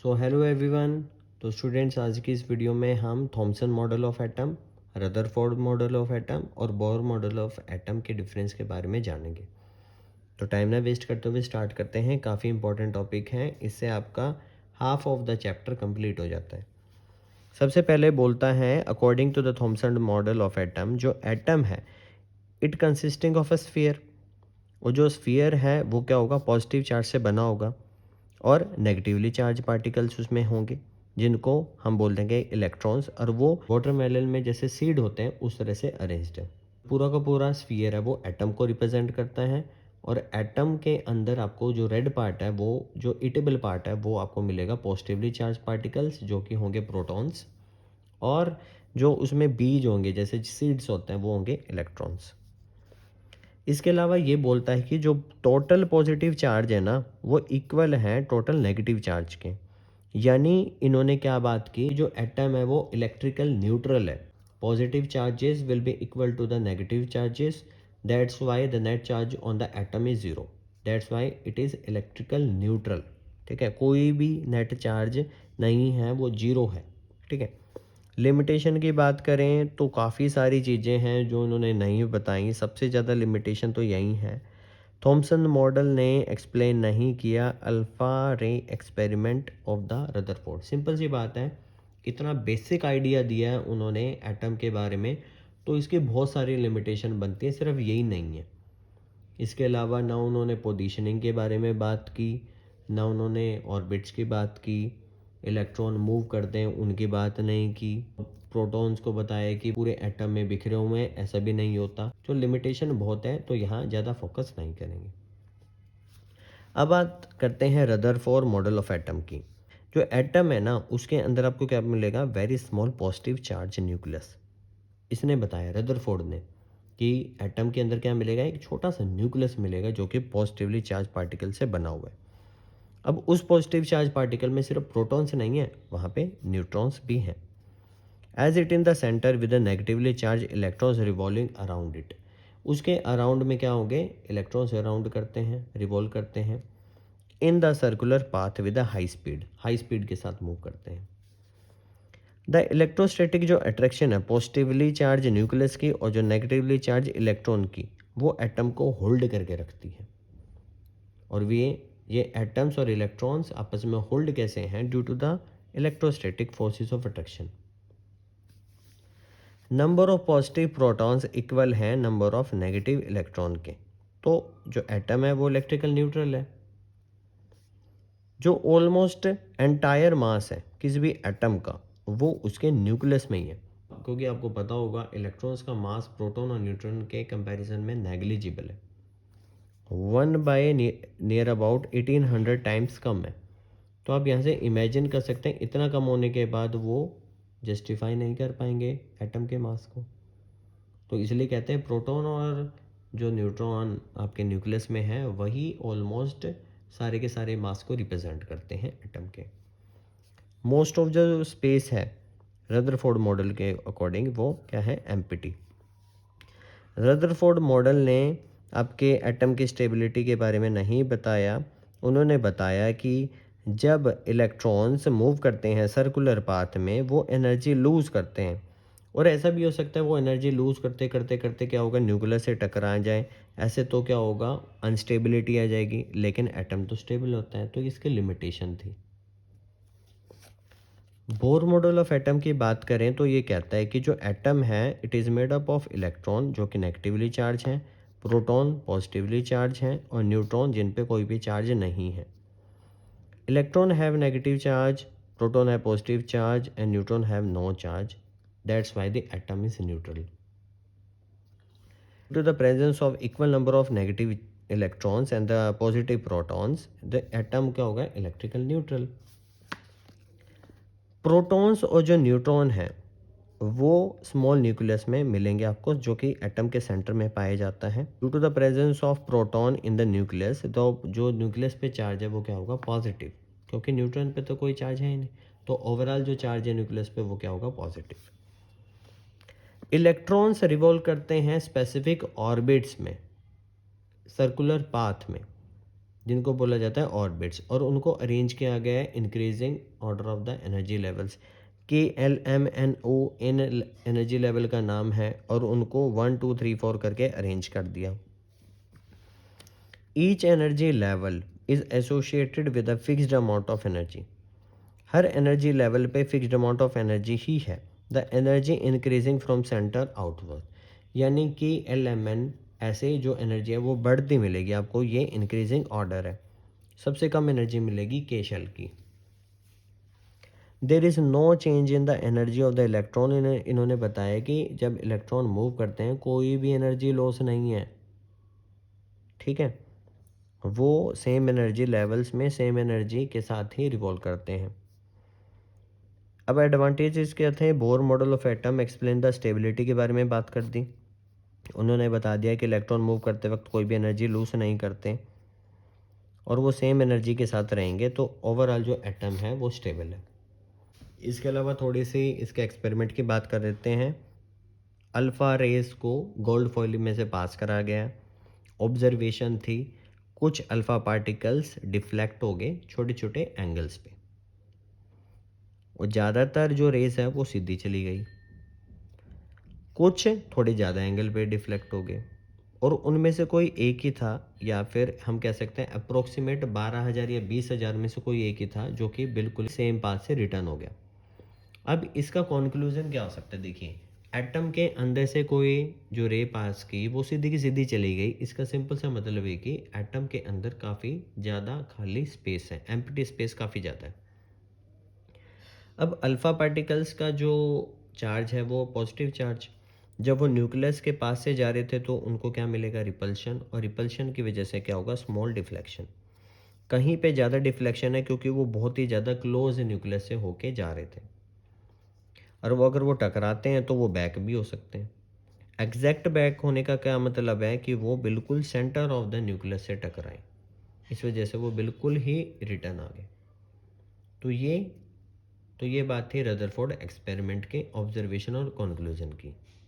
So hello everyone. तो students, आज की इस वीडियो में हम Thompson model of atom, Rutherford model of atom और बोर मॉडल ऑफ एटम के डिफरेंस के बारे में जानेंगे। तो टाइम ना वेस्ट करते हुए स्टार्ट करते हैं। काफ़ी इंपॉर्टेंट टॉपिक है, इससे आपका half of the chapter complete हो जाता है। सबसे पहले बोलता है according to the Thomson model of atom, जो एटम है it consisting of a sphere. वो जो स्फीयर है वो क्या होगा, पॉजिटिव चार्ज से बना होगा और नेगेटिवली चार्ज पार्टिकल्स उसमें होंगे जिनको हम बोल देंगे इलेक्ट्रॉन्स, और वो वाटरमेलन में जैसे सीड होते हैं उस तरह से अरेंज्ड है। पूरा का पूरा स्फीयर है वो एटम को रिप्रेजेंट करता है, और एटम के अंदर आपको जो रेड पार्ट है, वो जो इटेबल पार्ट है, वो आपको मिलेगा पॉजिटिवली चार्ज पार्टिकल्स जो कि होंगे प्रोटॉन्स, और जो उसमें बीज होंगे जैसे सीड्स होते हैं वो होंगे इलेक्ट्रॉन्स। इसके अलावा ये बोलता है कि जो टोटल पॉजिटिव चार्ज है ना, वो इक्वल है टोटल नेगेटिव चार्ज के। यानी इन्होंने क्या बात की, जो एटम है वो इलेक्ट्रिकल न्यूट्रल है। Positive charges will be equal to the negative charges, that's why the net charge on the atom is zero, that's why it is electrical neutral. ठीक है, कोई भी नेट चार्ज नहीं है, वो जीरो है। ठीक है। लिमिटेशन की बात करें तो काफ़ी सारी चीज़ें हैं जो उन्होंने नहीं बताई। सबसे ज़्यादा लिमिटेशन तो यही है, थॉमसन मॉडल ने एक्सप्लेन नहीं किया alpha ray experiment of the Rutherford. Simple सी बात है, इतना बेसिक आइडिया दिया है उन्होंने एटम के बारे में, तो इसकी बहुत सारी लिमिटेशन बनती है, सिर्फ यही नहीं है। इसके अलावा ना उन्होंने पोजीशनिंग के बारे में बात की, ना उन्होंने ऑर्बिट्स की बात की, इलेक्ट्रॉन मूव करते हैं उनकी बात नहीं की, प्रोटॉन्स को बताया कि पूरे एटम में बिखरे हुए हैं, ऐसा भी नहीं होता। जो लिमिटेशन बहुत है तो यहाँ ज़्यादा फोकस नहीं करेंगे। अब बात करते हैं रदरफोर्ड मॉडल ऑफ एटम की। जो एटम है ना, उसके अंदर आपको क्या मिलेगा, very small positive charge nucleus. इसने बताया रदरफोर्ड ने कि एटम के अंदर क्या मिलेगा, एक छोटा सा न्यूक्लियस मिलेगा जो कि पॉजिटिवली चार्ज पार्टिकल से बना हुआ है। अब उस पॉजिटिव चार्ज पार्टिकल में सिर्फ प्रोटॉन्स नहीं है, वहाँ पे न्यूट्रॉन्स भी हैं। As it in the centre with negatively charge electrons revolving around it. उसके अराउंड में क्या होंगे, इलेक्ट्रॉन्स अराउंड करते हैं, रिवॉल्व करते हैं in the circular path with high speed के साथ मूव करते हैं। द इलेक्ट्रोस्टैटिक जो अट्रैक्शन है पॉजिटिवली चार्ज न्यूक्लियस की और जो नेगेटिवली चार्ज इलेक्ट्रॉन की, वो एटम को होल्ड करके रखती है। और ये एटम्स और इलेक्ट्रॉन्स आपस में होल्ड कैसे हैं, due to the electrostatic forces of attraction. Number of positive protons equal है नंबर ऑफ नेगेटिव इलेक्ट्रॉन के। तो जो एटम है वो इलेक्ट्रिकल न्यूट्रल है। जो ऑलमोस्ट एंटायर मास है किसी भी एटम का, वो उसके न्यूक्लियस में ही है। क्योंकि आपको पता होगा इलेक्ट्रॉन्स का मास प्रोटॉन और न्यूट्रॉन के कंपैरिजन में नेग्लिजिबल है, 1 नियर अबाउट 1800 टाइम्स कम है। तो आप यहाँ से इमेजिन कर सकते हैं, इतना कम होने के बाद वो जस्टिफाई नहीं कर पाएंगे एटम के मास को। तो इसलिए कहते हैं प्रोटॉन और जो न्यूट्रॉन आपके न्यूक्लियस में है, वही ऑलमोस्ट सारे के सारे मास को रिप्रेजेंट करते हैं एटम के। मोस्ट ऑफ जो स्पेस है रदरफोर्ड मॉडल के अकॉर्डिंग, वो क्या है, एम्प्टी। रदरफोर्ड मॉडल ने आपके एटम की स्टेबिलिटी के बारे में नहीं बताया। उन्होंने बताया कि जब इलेक्ट्रॉन्स मूव करते हैं सर्कुलर पाथ में, वो एनर्जी लूज़ करते हैं, और ऐसा भी हो सकता है वो एनर्जी लूज़ करते करते करते क्या होगा, न्यूक्लियस से टकरा जाए। ऐसे तो क्या होगा, अनस्टेबिलिटी आ जाएगी, लेकिन एटम तो स्टेबल होता है, तो इसकी लिमिटेशन थी। बोर मॉडल ऑफ एटम की बात करें तो ये कहता है कि जो एटम है it is made up of electron जो कि नेगेटिवली चार्ज हैं, प्रोटॉन पॉजिटिवली चार्ज हैं, और न्यूट्रॉन जिन पे कोई भी चार्ज नहीं है। Electron have negative charge, proton have positive charge and neutron have no charge, that's why the atom is neutral. To the presence of equal number of negative electrons and the positive protons, the atom क्या होगा, electrical neutral. Protons और जो neutron है वो small nucleus में मिलेंगे आपको, जो कि एटम के सेंटर में पाया जाता है। Due to the presence of proton in the nucleus, तो जो न्यूक्लियस पे चार्ज है वो क्या होगा, पॉजिटिव, क्योंकि न्यूट्रॉन पे तो कोई चार्ज है ही नहीं। तो ओवरऑल जो चार्ज है न्यूक्लियस पे वो क्या होगा, पॉजिटिव। इलेक्ट्रॉन्स रिवॉल्व करते हैं स्पेसिफिक ऑर्बिट्स में, सर्कुलर पाथ में, जिनको बोला जाता है ऑर्बिट्स, और उनको अरेंज किया गया है increasing order of the energy levels. KLMNO in energy level का नाम है, और उनको 1 2 3 4 करके अरेंज कर दिया। Each energy level is associated with a fixed amount of energy. Her energy level पे फिक्स्ड अमाउंट ऑफ एनर्जी ही है। The energy increasing from centre outward, यानी कि LMN ऐसे जो एनर्जी है वो बढ़ती मिलेगी आपको, ये इंक्रीजिंग ऑर्डर है। सबसे कम एनर्जी मिलेगी K शेल की। There is no change in the energy of the electron. इन्होंने बताया कि जब इलेक्ट्रॉन मूव करते हैं कोई भी एनर्जी लॉस नहीं है, ठीक है, वो सेम एनर्जी लेवल्स में सेम एनर्जी के साथ ही रिवॉल्व करते हैं। अब एडवांटेजेस क्या थे? Bohr model of atom explain the stability के बारे में बात कर दी। उन्होंने बता दिया कि इलेक्ट्रॉन मूव करते वक्त कोई भी एनर्जी लूज नहीं करते और वो सेम एनर्जी के साथ रहेंगे, तो ओवरऑल जो एटम है वो स्टेबल है। इसके अलावा थोड़ी सी इसके एक्सपेरिमेंट की बात कर देते हैं। अल्फ़ा रेस को गोल्ड फॉइल में से पास करा गया। ऑब्जर्वेशन थी, कुछ अल्फ़ा पार्टिकल्स डिफ्लेक्ट हो गए छोटे छोटे एंगल्स पे, और ज़्यादातर जो रेस है वो सीधी चली गई, कुछ थोड़े ज़्यादा एंगल पे डिफ्लेक्ट हो गए, और उनमें से कोई एक ही था, या फिर हम कह सकते हैं अप्रोक्सीमेट 12,000 या 20,000 में से कोई एक ही था जो कि बिल्कुल सेम पाथ से रिटर्न हो गया। अब इसका कंक्लूजन क्या हो सकता है? देखिए, एटम के अंदर से कोई जो रे पास की वो सीधी की सीधी चली गई, इसका सिंपल सा मतलब है कि एटम के अंदर काफ़ी ज़्यादा खाली स्पेस है, एम्प्टी स्पेस काफ़ी ज़्यादा है। अब अल्फ़ा पार्टिकल्स का जो चार्ज है वो पॉजिटिव चार्ज, जब वो न्यूक्लियस के पास से जा रहे थे तो उनको क्या मिलेगा? रिपल्शन, और रिपल्शन की वजह से क्या होगा? Small deflection. कहीं पे ज़्यादा डिफ्लेक्शन है क्योंकि वो बहुत ही ज़्यादा क्लोज न्यूक्लियस से होके जा रहे थे, और वो अगर वो टकराते हैं तो वो बैक भी हो सकते हैं। एग्जैक्ट बैक होने का क्या मतलब है? कि वो बिल्कुल सेंटर ऑफ द न्यूक्लियस से टकराएं, इस वजह से वो बिल्कुल ही रिटर्न आ गए। तो ये बात थी रदरफोर्ड एक्सपेरिमेंट के ऑब्जर्वेशन और कंक्लूजन की।